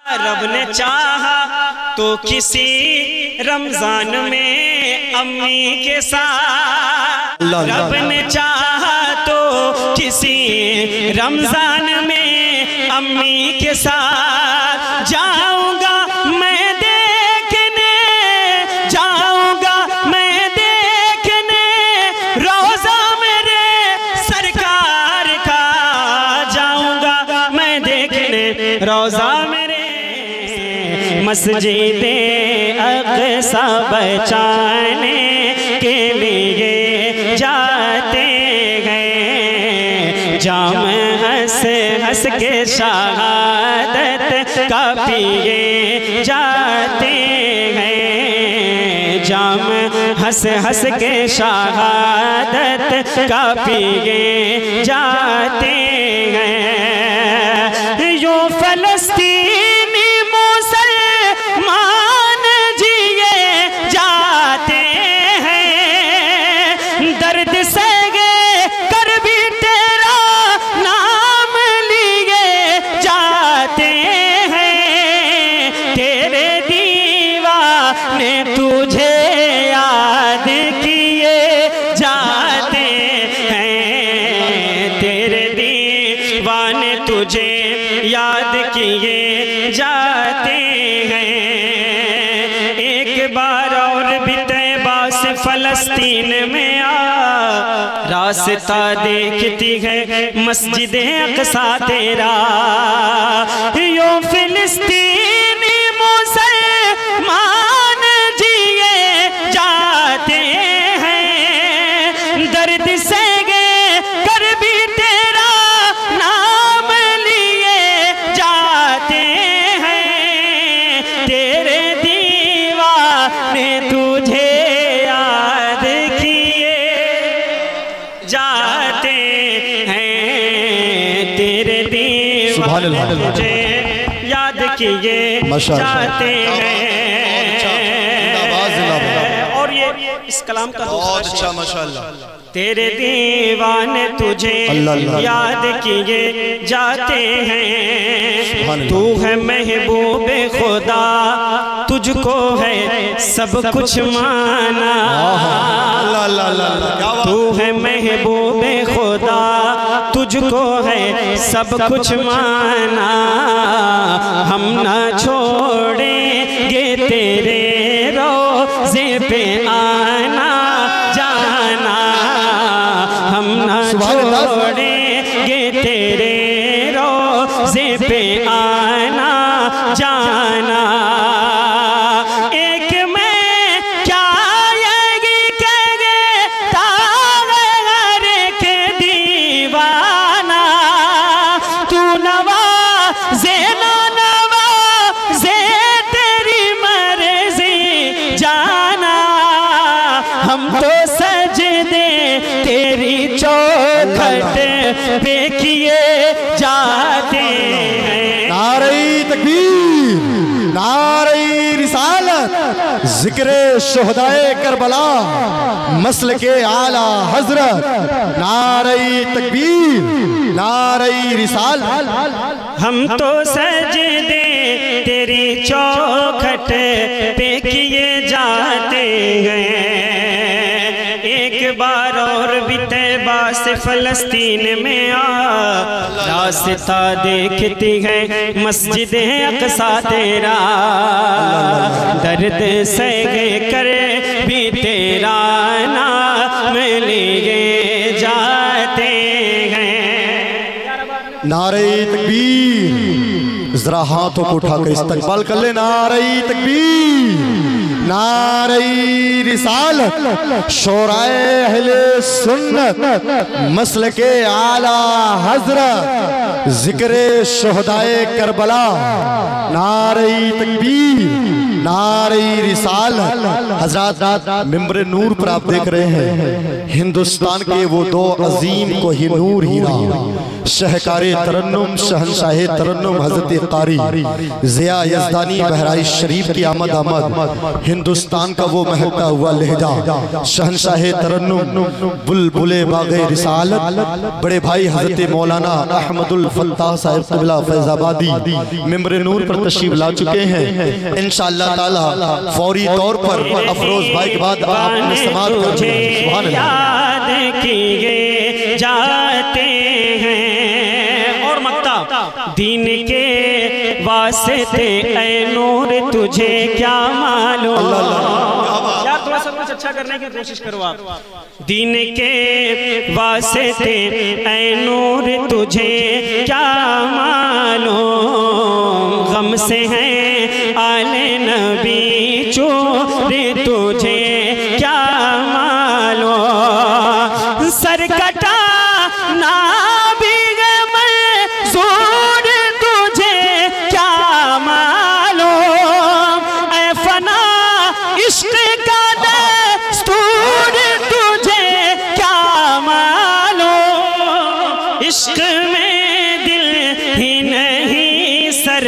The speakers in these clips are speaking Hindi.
रब ने चाहा तो किसी रमजान में अम्मी के साथ, रब ने चाहा तो किसी रमजान में अम्मी के साथ जाऊंगा मैं देखने, जाऊंगा मैं देखने रोजा मेरे सरकार का, जाऊंगा मैं देखने रोजा मेरे। मस्जिदे अक़सा बचाने के लिए जाते गए, जाम हंस हंस के शहादत का पिए जाते गए, जाम हंस हंस के शहादत का पिए जाते गए। यो फलस्तीनी मुसलमान जिए जाते हैं, दर्द से कर भी तेरा नाम लिए जाते हैं, तेरे दीवाने तुझे याद किए जाते हैं, तेरे दीवाने तुझे याद किए जाते हैं। एक बार और भी तैबा से फलस्तीन में आ, रास्ता देखती है मस्जिद अक़सा तेरा। यो फिलिस्तीनी मुसलमान जिए जाते हैं, दर्द से कर भी तेरा नाम लिए जाते हैं, तेरे दीवाने तुझे याद किए जाते हैं, तेरे दीवाने तुझे याद किए जाते हैं। और ये इस कलाम का बहुत अच्छा माशाअल्लाह। तेरे दीवाने तुझे याद किए जाते हैं, तू है महबूब खुदा तुझको है सब कुछ माना, तू है महबूब खुदा तुझको है सब कुछ माना, हम ना छोड़ेंगे तेरे रोज़े पे आना जाना, हम ना छोड़ेंगे तेरे रोज़े पे आना जाना। एक मैं क्या आएगी कहे तारे के दीवाना, तू नवाज़े ना नवाज़े तेरी मर्ज़ी जाना, हम तो सजदे तेरी चौखट पे किए जाते हैं। नारे तकबीर, नारे रिसालत, जिक्रे शुहदाए करबला, मसल के आला हजरत, नारे तकबीर, नारे रिसालत। हम तो सजदे तेरी चौखट पे किए जाते हैं। एक बार और भी तैबा से फलस्तीन में आ, रास्ता देखती है मस्जिद अक़सा तेरा, दर्द सहे कर भी तेरा नाम लिए जाते हैं। नारे तकबीर, जरा हाथों को उठाकर इस्तकबाल कर ले। नारे तकबीर, नारे रिसालत, शोराए अहले सुन्नत, मसल के आला हजरत, जिक्रे शुहदाए करबला, नारे तकबीर, नारे रिसालत। हजरात मिंबर नूर पर आप देख रहे हैं हिंदुस्तान के वो दो अजीम कोहिनूर हीरा, शहकारे तरन्नुम शहंशाह तरन्नुम हजरत कारी ज़िया यज़दानी बहराइच शरीफ की आमद आमद, हिंदुस्तान का वो महकता हुआ लहजा शहंशाह तरन्नुम बुलबुले बागे रिसालत बड़े भाई हजरत मौलाना अहमदुल फत्ताह साहिब क़िबला फैज़ाबादी मिंबर नूर पर तशरीफ ला चुके हैं। इंशाअल्लाह ताला फौरी तौर पर अफरोज भाई के बाद आपने समाअत कर सुभान अल्लाह याद किए जाते हैं। और मक्ता दीन के वास्ते ऐ नूर तुझे क्या मालूम। यार थोड़ा सा कुछ अच्छा करने की कोशिश करो आप। दीन के वास्ते ऐ नूर तुझे क्या मालूम, गम से है आले नबी चोर तुझे क्या मालूम। सर कटा ना भी मंजूर तुझे क्या मालूम। ऐ फना इश्क का दस्तूर तुझे क्या मालूम। इश्क में दिल ही नहीं सर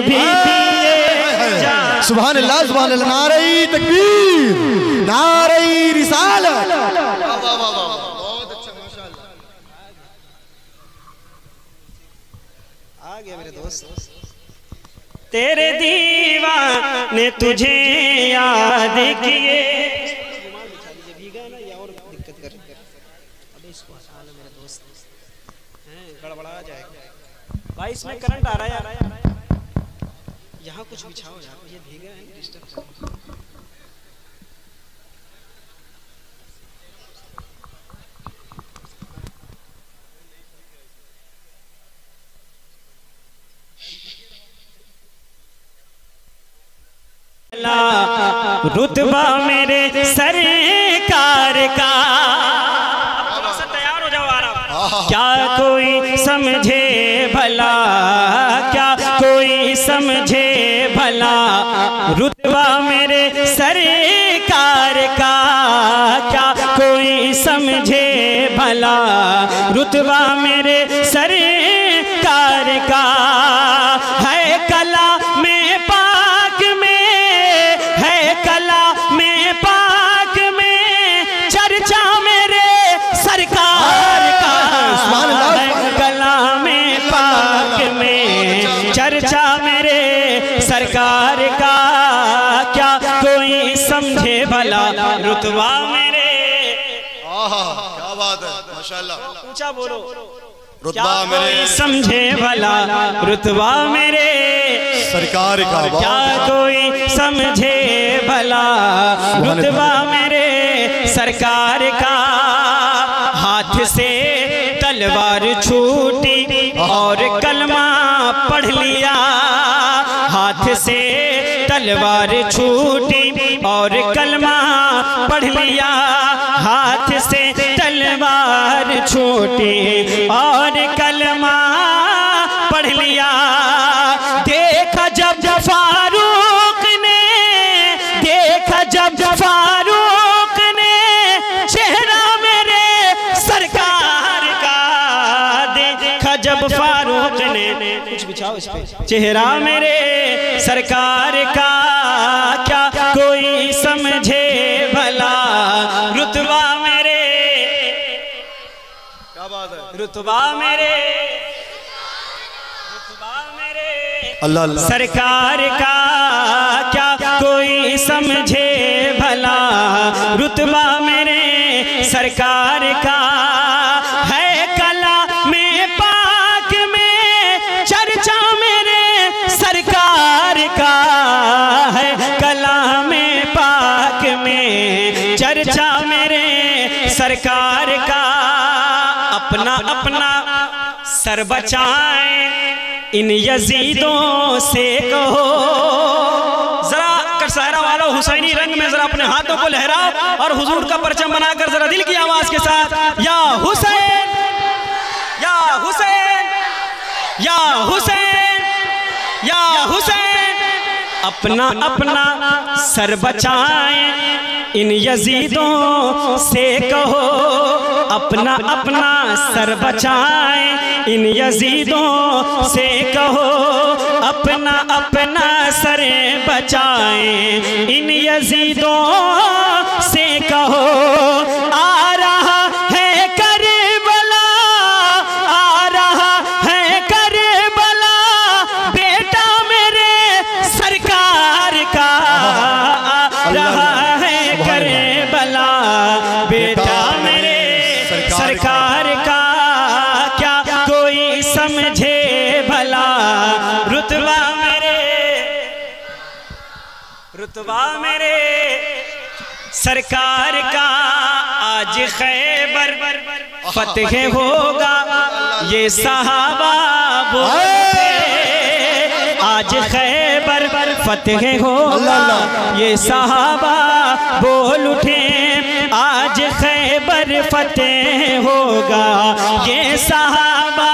भी सुभान अल्लाह सुभान अल्लाह। नारे तकबीर नारे रिसालत। बहुत अच्छा माशाअल्लाह। आ गया मेरे दोस्त। तेरे दीवाने तुझे याद किए। गड़बड़ा जाएगा भाई, इसमें करंट आ रहा है। यहाँ कुछ बिछाओ यार, ये भीगा है डिस्टर्ब। रुतबा मेरे सरकार का, तैयार हो जाओ आराम। क्या कोई समझे भला, क्या कोई समझे भला, रुतबा मेरे सरकार का। क्या कोई समझे भला, रुतबा मेरे सरकार का। है कला में पाक में, है कला में पाक में, चर्चा मेरे सरकार का। है कला में पाक में, चर्चा मेरे सरकार का। क्या कोई समझे भला, रुतबा मेरे। क्या बात है माशाअल्लाह। ऊंचा बोलो। रुतबा मेरे समझे भला, रुतबा मेरे सरकार का। क्या कोई समझे भला, रुतबा मेरे सरकार का। हाथ से तलवार छूटी और कलमा पढ़ लिया। हाथ से तलवार छूटी और कलमा पढ़ लिया। हाथ से तलवार छूटी और कलमा पढ़ लिया। देखा जब फारूक ने, देखा जब फारूक ने चेहरा मेरे सरकार का। देखा जब फारूक ने, कुछ बिछाओ इस पे, चेहरा मेरे सरकार का। क्या कोई समझे भला, रुतबा मेरे। क्या बात है, रुतबा मेरे, रुतबा मेरे अल्लाह अल्लाह सरकार का। क्या कोई समझे भला, रुतबा मेरे सरकार का। है कला में पाक में, चर्चा मेरे सरकार का। है कला में पाक में, चर्चा मेरे सरकार का। अपना अपना सर बचाएं इन यजीदों से कहो। जरा कसारा वालों हुसैनी रंग में जरा अपने हाथों को लहराओ और हुजूर का परचम बनाकर जरा दिल की आवाज के साथ या हुसैन, या हुसैन, या हुसैन, या हुसैन। अपना अपना सर बचाएं, इन यजीदों से कहो अपना अपना सर बचाएं, इन यजीदों से कहो अपना अपना सर बचाएं, इन यजीदों से कहो आ रहा है करबला, आ रहा है करबला, बेटा मेरे सरकार का आ रहा है करबला, बेटा मेरे सरकार का, क्या कोई समझे भला रुतबा मेरे सरकार का, आज खैबर फतेह होगा ये सहाबा बोलते, आज खैबर फतेह होगा ये सहाबा बोल उठे, आज खैबर फतेह होगा ये सहाबा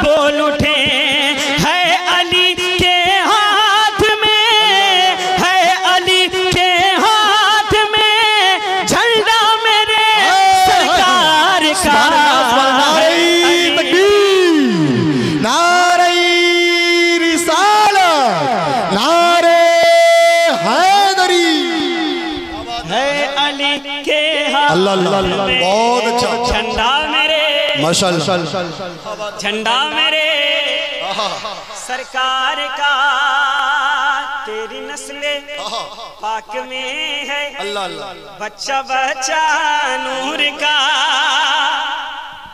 बोल उठे, है अली के हाथ में, है अली के हाथ में झंडा मेरे सरकार का, नारे रिसालत, नारे हैदरी, है अली के हाथ में बहुत अच्छा झंडा मेरे माशाअल्लाह, झंडा मेरे सरकार का, तेरी नस्ले पाक में है बच्चा बच्चा नूर का,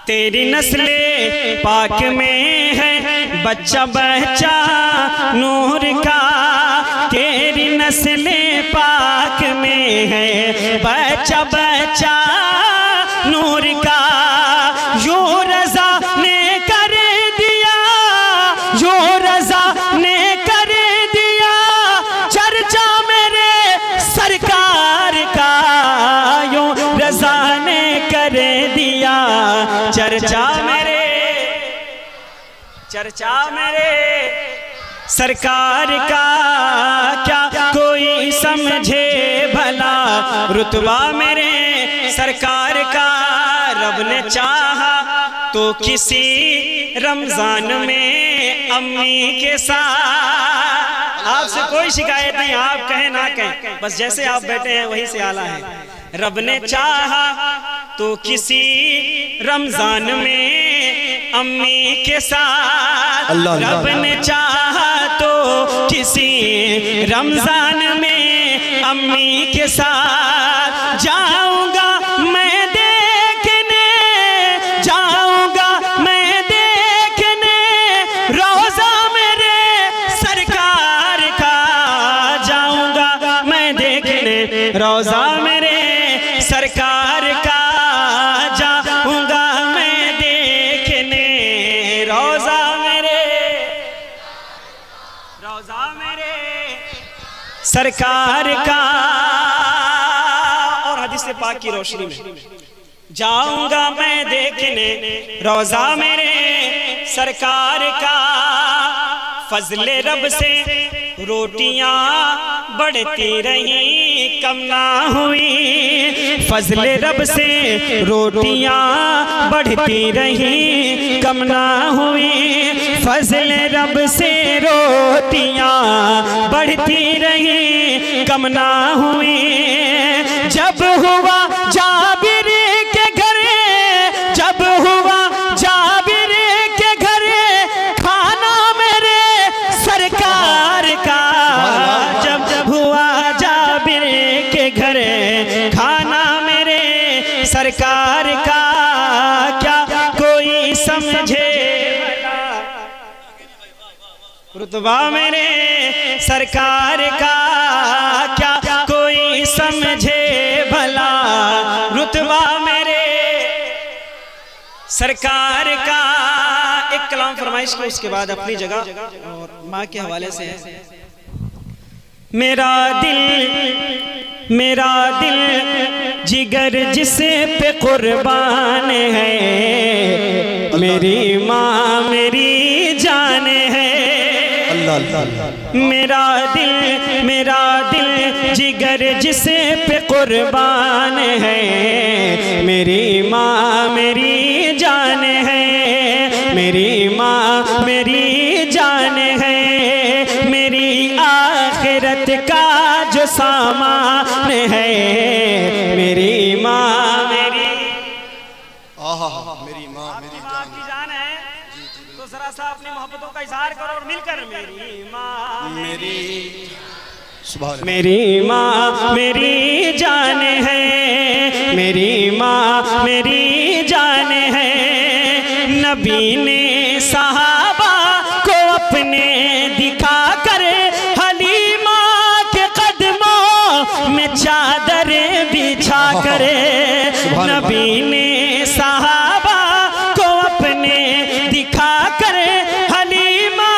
तेरी नस्ले पाक में है बच्चा बच्चा नूर का, तेरी नस्ले पाक में है बच्चा बच्चा नूर का, यो रज़ा ने कर दिया, यो रज़ा ने कर दिया चर्चा मेरे सरकार का, यो रज़ा ने कर दिया चर्चा मेरे सरकार का, क्या कोई समझे भला रुतबा मेरे सरकार का, रब ने चाहा तो किसी रमजान में अम्मी के साथ, आपसे कोई शिकायत नहीं, आप कहें ना कहें, बस जैसे आप बैठे हैं वही से आला है, रब ने चाहा तो किसी रमजान में अम्मी के साथ, रब ने चाहा तो किसी रमजान में अम्मी के साथ, जाऊंगा मैं देखने, जाऊंगा मैं देखने रोजा मेरे सरकार का, जाऊंगा मैं देखने रोजा मेरे सरकार का, जाऊंगा मैं देखने रोजा मेरे सरकार का, और हदीस पाक की रोशनी में जाऊंगा मैं देखने रोजा मेरे सरकार का, फजले रब से रोटियां बढ़ती रही कम ना हुई, फजले रब से रोटियां बढ़ती रही कम ना हुई, फजले रब से रोटियां बढ़ती रही कम ना हुई, जब हुआ जाबिर के घरे, जब हुआ जाबिर के घरे खाना मेरे सरकार का, जब हुआ जाबिर के घरे खाना मेरे सरकार का, क्या कोई समझे रुतबा मेरे सरकार का, क्या कोई समझे भला रुतबा मेरे सरकार का। एक कलाम फरमाइश को उसके बाद अपनी जगह और माँ के हवाले से है। मेरा दिल जिगर जिसे पे कुर्बान है, मेरी माँ मेरी जान है। मेरा दिल जिगर जिसे पे कुर्बान है, मेरी माँ मेरी जान है, मेरी माँ मेरी जान है, मेरी आखिरत का जो सामान है, मेरी माँ मेरी मेरी माँ मेरी आपकी जान है। तो जरा सा अपनी मोहब्बतों का इजहार करो और मिलकर मेरी माँ मेरी माँ मेरी जान है, मेरी माँ मेरी जान है। नबी ने सहाबा को अपने दिखा कर हलीमा के कदमों में चादर बिछा कर, नबी ने सहाबा को अपने दिखा कर हलीमा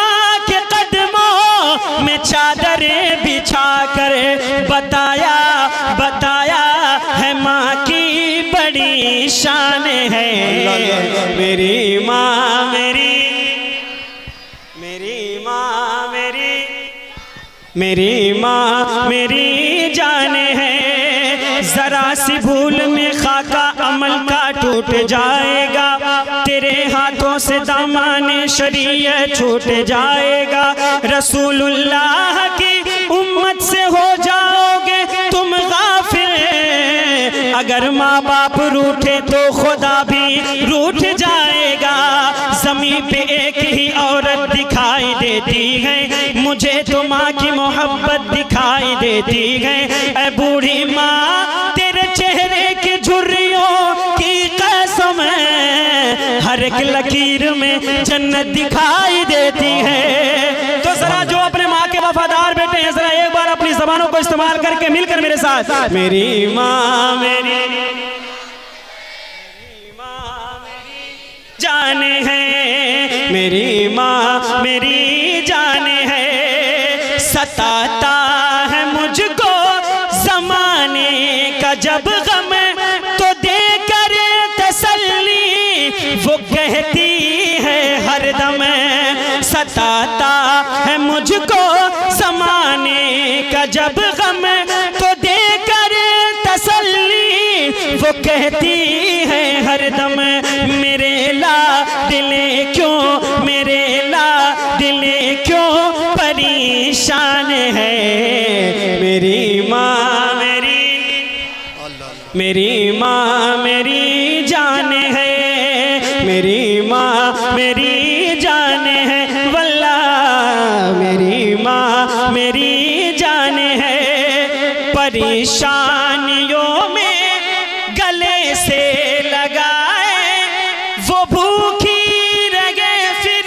के कदमों में चादर बिछा कर बताया है माँ की बड़ी शान है, मेरी माँ मेरी माँ मेरी माँ मेरी जान है। जरा सी भूल में खाका अमल का टूट जाएगा, तेरे हाथों से दामाने शरीयत छूट जाएगा। रसूलुल्लाह की उम्मत से हो जाओगे तुम गाफिल, अगर माँ बाप रूठे तो खुदा भी रूठ जाएगा। ज़मीन पे एक ही औरत दिखाई देती है, मुझे तो माँ की मोहब्बत दिखाई देती है। ऐ बूढ़ी माँ तेरे चेहरे की झुर्रियों की कसम है, हर एक लकीर में जन्नत दिखाई देती है। तो जरा जो अपने माँ के वफादार बेटे हैं, जरा एक बार अपनी ज़बानों को इस्तेमाल करके मिलकर मेरे साथ मेरी माँ मेरी जान है, मेरी माँ मेरी जान है। सताता है मुझको ज़माने का जब गम, तो देकर तसल्ली वो कहती है हरदम। सताता है मुझको ज़माने का जब गम, तो देकर तसल्ली वो कहती है हरदम। मेरे ला दिले क्यों, मेरे ला दिले क्यों परेशान है, मेरी माँ मेरी माँ मेरी जान है, मेरी माँ मेरी जान है। वल्लाह मेरी माँ मेरी जान है। परेशानियों में गले से लगाए वो भूखी रहे, फिर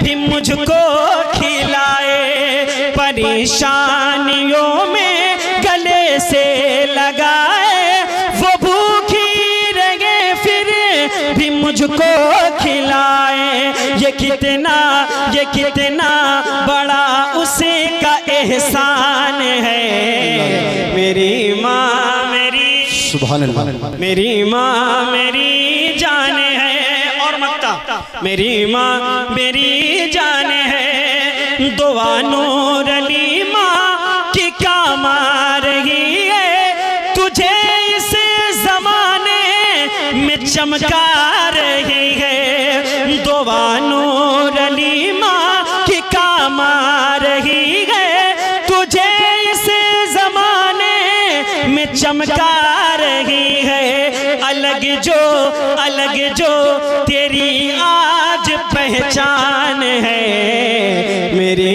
भी मुझको खिलाए। परेशानियों में गले से लगाए वो भूखी रहे, फिर भी मुझको खिलाए। ये कितना बड़ा उसे का एहसान है, मेरी माँ मेरी सुभान अल्लाह, मेरी माँ मेरी जान है। और मक्ता मेरी माँ मेरी जान है। दुआ नूर अली माँ की काम आ रही है, तुझे इस जमाने में चमका रही है। दुआ नूर अली माँ की काम आ रही है, तुझे इस जमाने में चमका रही है। अलग जो तेरी आज पहचान है, मेरी